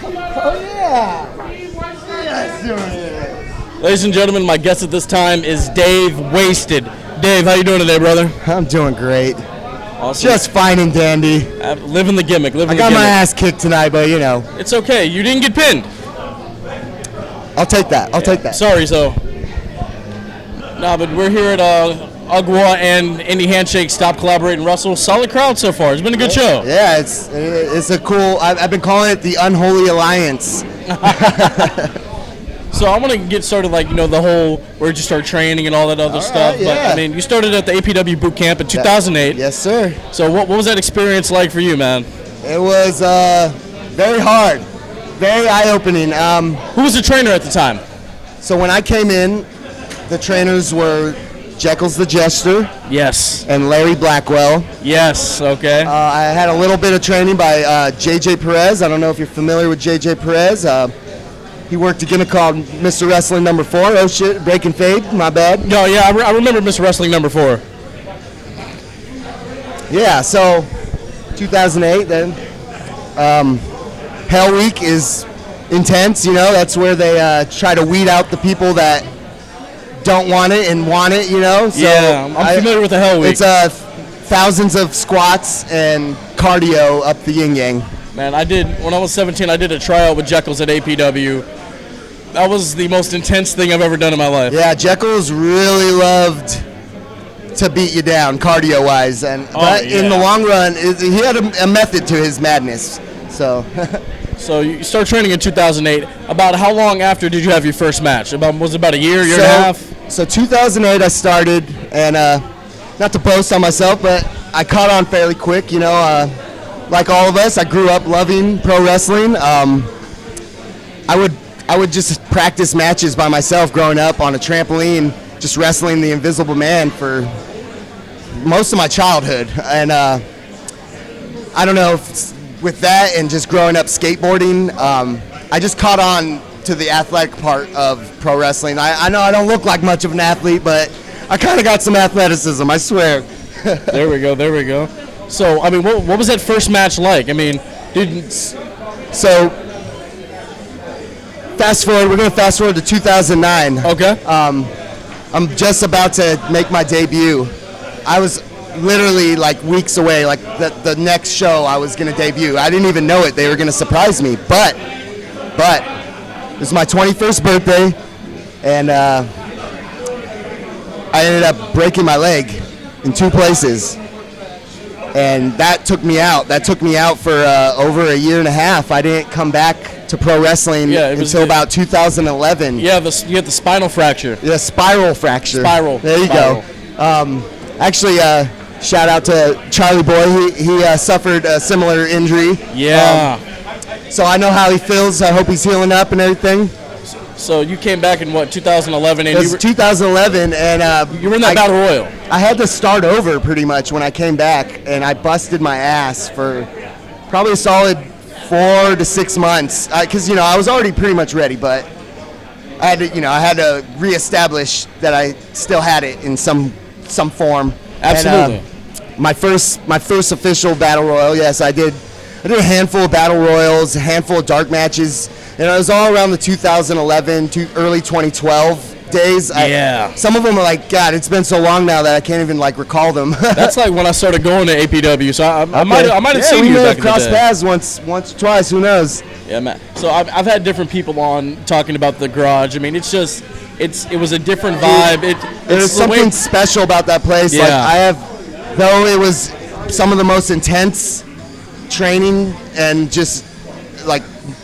Oh, yeah. Yes, Ladies and gentlemen, my guest at this time is Dave Wasted. Dave, how you doing today, brother? I'm doing great. Awesome. Just fine and dandy. Living the gimmick. I got my ass kicked tonight, but you know. It's okay. You didn't get pinned. I'll take that. I'll take that. Sorry, so. Nah, but we're here at Ugwa and Indie Handshake Stop Collaborate and Wrestle. Solid crowd so far. It's been a good show. Yeah, it's a cool. I've been calling it the Unholy Alliance. So I want to get started, like, the whole where you start training and all that other stuff. Yeah. But I mean, you started at the APW Bootcamp in 2008. Yes, sir. So what was that experience like for you, man? It was very hard, very eye-opening. Who was the trainer at the time? So when I came in, the trainers were Jekyll's the Jester. Yes. And Larry Blackwell. Yes. Okay. I had a little bit of training by JJ Perez. I don't know if you're familiar with JJ Perez. He worked a gimmick called Mr. Wrestling number 4. Oh shit, break and fade, my bad. No, yeah, I remember Mr. Wrestling number 4. Yeah, so 2008 then. Hell Week is intense, that's where they try to weed out the people that don't want it and want it, So yeah, I'm familiar with the Hell Week. It's thousands of squats and cardio up the yin-yang. Man, when I was 17, I did a tryout with Jekyll's at APW. That was the most intense thing I've ever done in my life. Yeah, Jekyll's really loved to beat you down cardio-wise, but in the long run, he had a method to his madness. So. So you start training in 2008. About how long after did you have your first match? Was it about a year and a half? So 2008 I started, and not to boast on myself, but I caught on fairly quick. Like all of us, I grew up loving pro wrestling. I would just practice matches by myself growing up on a trampoline, just wrestling the Invisible Man for most of my childhood. And I don't know if with that and just growing up skateboarding, I just caught on to the athletic part of pro wrestling. I know I don't look like much of an athlete, but I kind of got some athleticism, I swear. There we go. So, I mean, what was that first match like? I mean, so we're going to fast forward to 2009. Okay. I'm just about to make my debut. I was literally like weeks away, like the next show I was going to debut. I didn't even know it. They were going to surprise me. But it was my 21st birthday, and I ended up breaking my leg in 2 places. And that took me out. That took me out for over a year and a half. I didn't come back to pro wrestling until about 2011. Yeah, you had the spinal fracture. Yeah, spiral fracture. There you go. Actually, shout out to Charlie Boy. He suffered a similar injury. Yeah. So I know how he feels. I hope he's healing up and everything. So you came back in 2011? And it was 2011, and you were in that battle royal. I had to start over pretty much when I came back, and I busted my ass for probably a solid 4 to 6 months. Because I was already pretty much ready, but I had to reestablish that I still had it in some form. Absolutely. And, my first official battle royal. Yes, I did a handful of battle royals, a handful of dark matches. And it was all around the 2011 to early 2012 days. Yeah. Some of them are like, God, it's been so long now that I can't even recall them. That's like when I started going to APW. So I might have seen you back in the day. We may have crossed paths once or twice. Who knows? Yeah, man. So I've had different people on talking about the garage. I mean, it was a different vibe. There's something special about that place. Yeah. Though it was some of the most intense training and just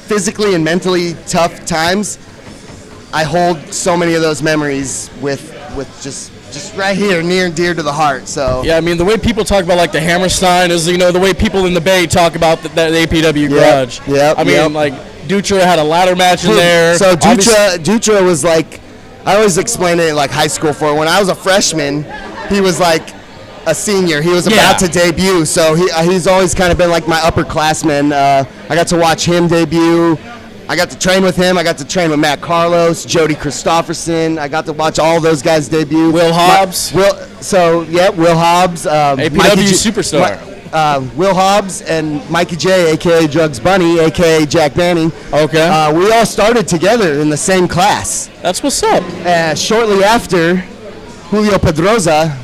physically and mentally tough times, I hold so many of those memories with just right here, near and dear to the heart. So yeah, I mean, the way people talk about the Hammerstein is the way people in the Bay talk about the APW Garage. Yeah. I mean, Dutra had a ladder match in there. So Dutra was I always explain it in high school for when I was a freshman, he was a senior. He was about to debut, so he's always kind of been my upperclassman. I got to watch him debut. I got to train with him. I got to train with Matt Carlos, Jody Christofferson. I got to watch all those guys debut. Will Hobbs. Will Hobbs. APW superstar. Will Hobbs and Mikey J, a.k.a. Drugs Bunny, a.k.a. Jack Banning. Okay. We all started together in the same class. That's what's up. Shortly after, Julio Pedroza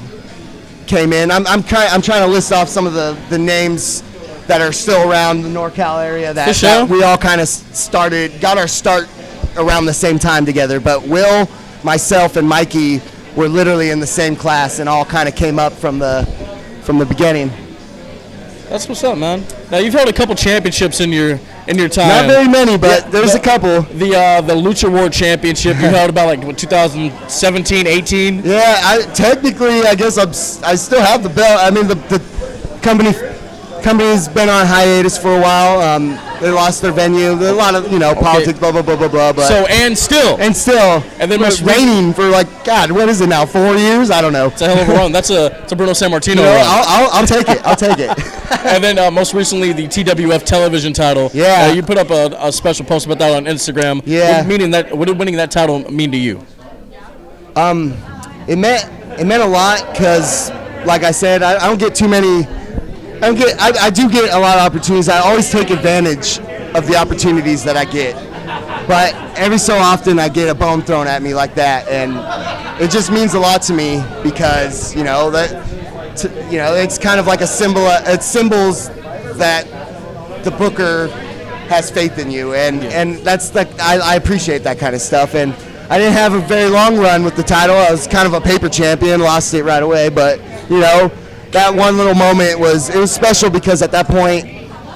came in. I'm trying to list off some of the names that are still around the NorCal area that we all kind of got our start around the same time together. But Will, myself, and Mikey were literally in the same class and all kind of came up from the beginning. That's what's up, man. Now you've held a couple championships in your time. Not very many, but there's a couple. The Lucha World Championship you held about like 2017, 18. Yeah, I guess I still have the belt. I mean the company's been on hiatus for a while. They lost their venue. There's a lot of politics, blah blah blah blah blah. But and still, and then it's raining for like God. What is it now? 4 years? I don't know. It's a hell of a run. That's a Bruno Sammartino run. I'll take it. I'll take it. And then most recently the TWF television title. Yeah. You put up a special post about that on Instagram. Yeah. What did winning that title mean to you? It meant a lot because, like I said, I don't get too many. I do get a lot of opportunities. I always take advantage of the opportunities that I get. But every so often I get a bone thrown at me like that, and it just means a lot to me because it's kind of like a symbol. It symbols that the booker has faith in you, and that's I appreciate that kind of stuff. And I didn't have a very long run with the title. I was kind of a paper champion, lost it right away, but that one little moment was special because at that point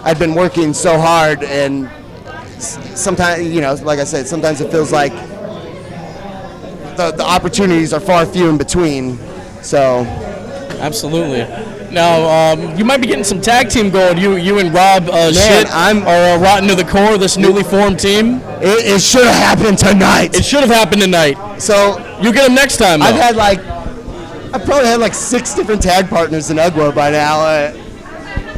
I'd been working so hard, and sometimes like I said, sometimes it feels like the opportunities are far few in between. So absolutely. Now you might be getting some tag team going. You and Rob are rotten to the core of this newly formed team. It should have happened tonight. It should have happened tonight. So you get them next time. Though. I've probably had like 6 different tag partners in Ugwa by now.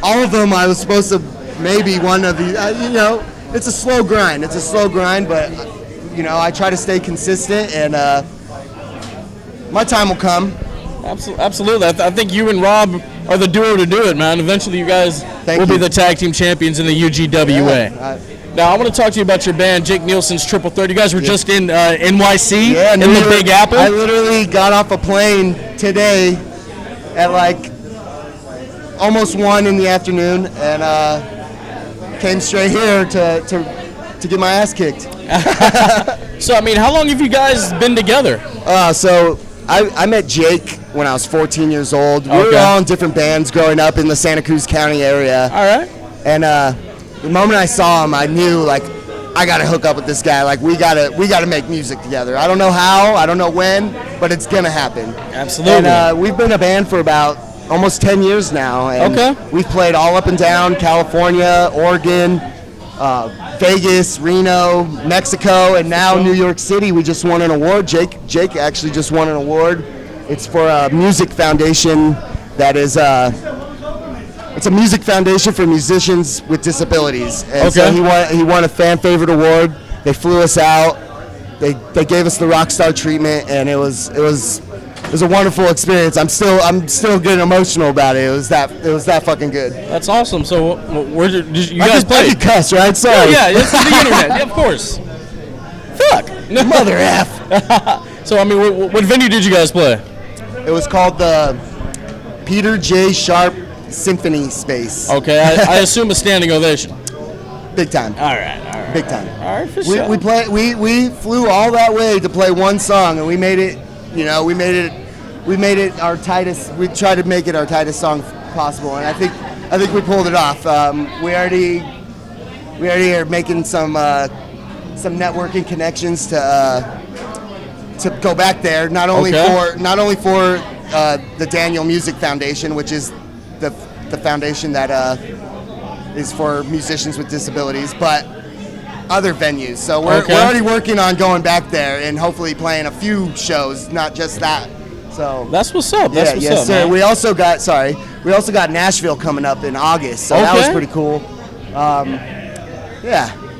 All of them I was supposed to maybe one of these. It's a slow grind. But I try to stay consistent, and my time will come. Absolutely. I think you and Rob are the duo to do it, man. Eventually, you guys will be the tag team champions in the UGWA. Yeah, now, I want to talk to you about your band, Jake Nielsens Triple Threat. You guys were just in NYC in the Big Apple. I literally got off a plane today at like almost 1 in the afternoon and came straight here to get my ass kicked. So, I mean, how long have you guys been together? So I met Jake when I was 14 years old. We were all in different bands growing up in the Santa Cruz County area. All right. And the moment I saw him, I knew like I gotta hook up with this guy. Like we gotta make music together. I don't know how, I don't know when, but it's gonna happen. Absolutely. And we've been a band for about almost 10 years now. And we've played all up and down California, Oregon, Vegas, Reno, Mexico, and now New York City. We just won an award. Jake actually just won an award. It's for a music foundation that is it's a music foundation for musicians with disabilities. And so he won a fan favorite award. They flew us out. They gave us the rock star treatment, and it was a wonderful experience. I'm still getting emotional about it. It was that fucking good. That's awesome. So where did you guys play? I could cuss, right? Sorry. Yeah, it's the internet. Yeah, of course. Fuck. Mother F. So I mean, what venue did you guys play? It was called the Peter J. Sharp Symphony Space. Okay, I assume a standing ovation. Big time. All right. Big time. All right, for sure. We flew all that way to play one song, and we made it. We made it our tightest. We tried to make it our tightest song possible, and I think we pulled it off. We already are making some networking connections to go back there. Not only for the Daniel Music Foundation, which is the foundation that is for musicians with disabilities, but other venues. So we're already working on going back there and hopefully playing a few shows, not just that. So that's what's up. Yes, sir. Man. We also got Nashville coming up in August, so that was pretty cool.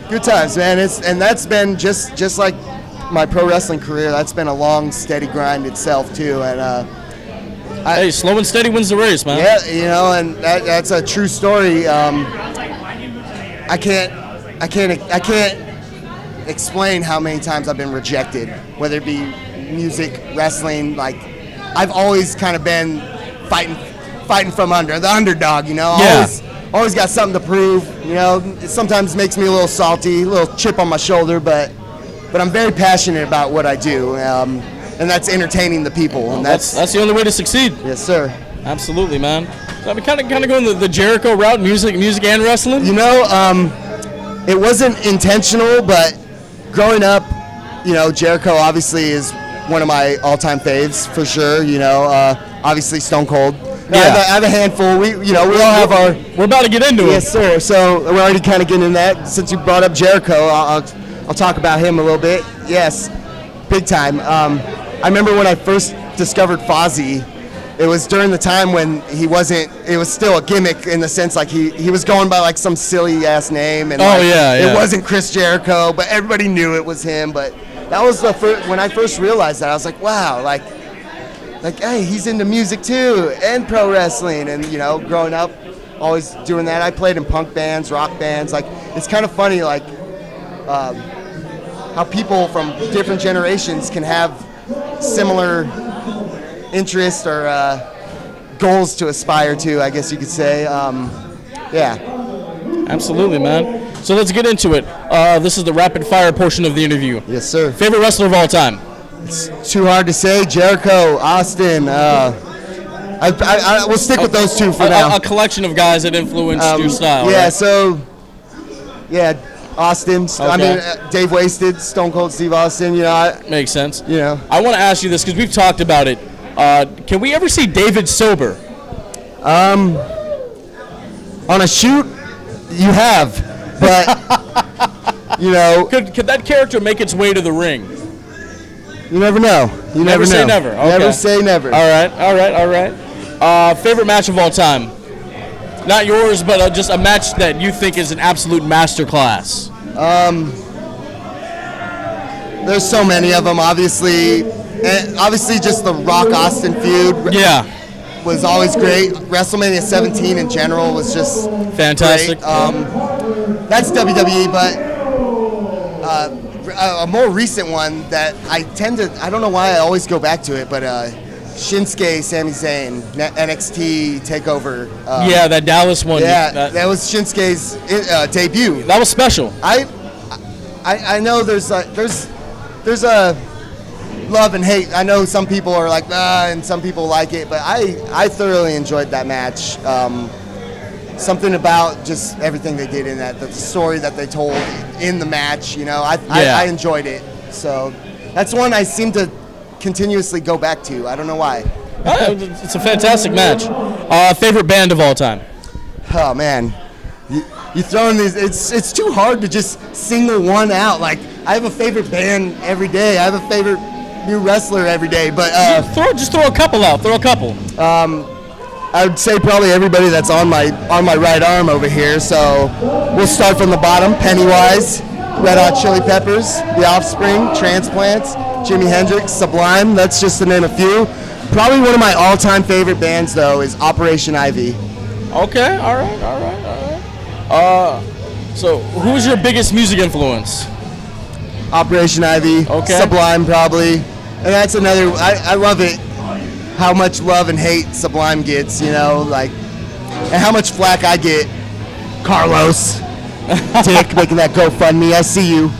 Good times, man. And that's been just like my pro wrestling career. That's been a long, steady grind itself too, and Hey, slow and steady wins the race, man. Yeah, you know, and that's a true story. I can't explain how many times I've been rejected, whether it be music, wrestling. Like, I've always kind of been fighting from the underdog. You know, Yeah. always got something to prove. You know, it sometimes makes me a little salty, a little chip on my shoulder, but I'm very passionate about what I do, and that's entertaining the people. And that's the only way to succeed. Yes, sir. Absolutely, man. So I'm kind of going the Jericho route, music and wrestling. You know, it wasn't intentional, but growing up, you know, Jericho obviously is one of my all-time faves for sure. You know, obviously Stone Cold. Yeah. I have a handful. We all have our. We're about to get into it. Yes, sir. So we're already kind of getting in that. Since you brought up Jericho, I'll talk about him a little bit. Yes, big time. I remember when I first discovered Fozzy. It was during the time when it was still a gimmick in the sense like he was going by like some silly ass name, and it wasn't Chris Jericho, but everybody knew it was him. But that was the first, when I first realized that, I was like, wow, like hey, he's into music too and pro wrestling. And you know, growing up always doing that. I played in punk bands, rock bands. Like, it's kind of funny, like how people from different generations can have similar interests or goals to aspire to, I guess you could say. Yeah. Absolutely, man. So let's get into it. This is the rapid fire portion of the interview. Yes, sir. Favorite wrestler of all time? It's too hard to say. Jericho, Austin. We'll stick with those two for now. A collection of guys that influenced your style. Yeah. Right? So, yeah, Austin. Okay. I mean, Dave Wasted, Stone Cold Steve Austin. You know, makes sense. You know, I want to ask you this because we've talked about it. Can we ever see David sober? On a shoot, you have, but you know, could that character make its way to the ring? You never know. You never say know. never. Okay. Never say never. All right. Favorite match of all time? Not yours, but just a match that you think is an absolute masterclass. There's so many of them, obviously. And obviously, just the Rock Austin feud. Yeah. Was always great. WrestleMania 17 in general was just fantastic. That's WWE, but a more recent one that I don't know why I always go back to it, but Shinsuke, Sami Zayn, NXT Takeover. Yeah, that Dallas one. Yeah, that was Shinsuke's debut. That was special. I know there's a love and hate. I know some people are like, and some people like it, but I thoroughly enjoyed that match. Something about just everything they did in that, the story that they told in the match, you know, I enjoyed it. So that's one I seem to continuously go back to. I don't know why. It's a fantastic match. Favorite band of all time? Oh man, you throw in these. It's too hard to just single one out. Like, I have a favorite band every day. I have a favorite new wrestler every day. But just throw a couple out. Throw a couple. I would say probably everybody that's on my right arm over here. So we'll start from the bottom. Pennywise, Red Hot Chili Peppers, The Offspring, Transplants, Jimi Hendrix, Sublime. That's just to name a few. Probably one of my all-time favorite bands, though, is Operation Ivy. Okay, all right. So who's your biggest music influence? Operation Ivy, okay. Sublime probably. And that's another, I love it, how much love and hate Sublime gets, you know, like, and how much flack I get. Carlos, Dick, making that GoFundMe, I see you.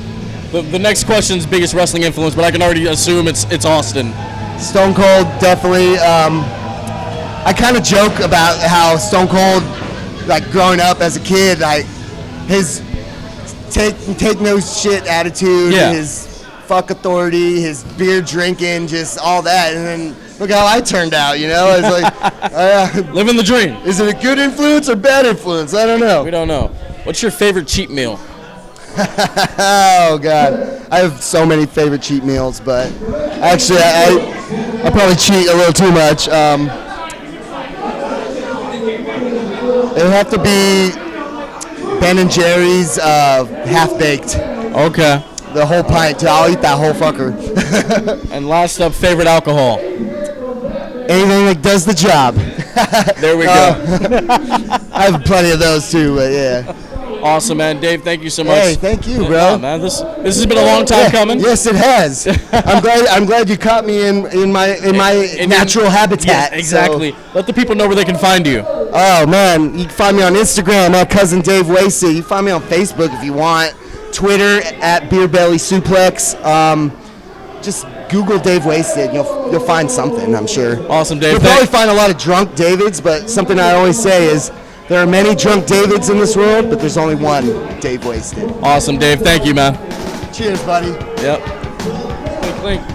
The next question's biggest wrestling influence, but I can already assume it's Austin. Stone Cold, definitely. I kind of joke about how Stone Cold, like, growing up as a kid, like, his take no shit attitude, his fuck authority, his beer drinking, just all that, and then look how I turned out, you know? It's like, living the dream. Is it a good influence or bad influence? I don't know. We don't know. What's your favorite cheat meal? Oh God, I have so many favorite cheat meals, but actually I probably cheat a little too much. It would have to be Ben & Jerry's half-baked. Okay. The whole pint, too. I'll eat that whole fucker. And last up, favorite alcohol? anything that does the job. There we go. I have plenty of those too, but yeah. Awesome, man. Dave, thank you so much. Hey, thank you, bro. Yeah, man, this has been a long time coming. Yes, it has. I'm glad you caught me in my natural habitat. Yeah, exactly. So. Let the people know where they can find you. Oh man, you can find me on Instagram at Cousin Dave Wasted. You can find me on Facebook if you want. Twitter at Beer Belly Suplex. Just Google Dave Wasted. You'll find something, I'm sure. Awesome, Dave. You'll probably find a lot of drunk Davids, but something I always say is there are many drunk Davids in this world, but there's only one Dave Wasted. Awesome, Dave. Thank you, man. Cheers, buddy. Yep. Clink, clink.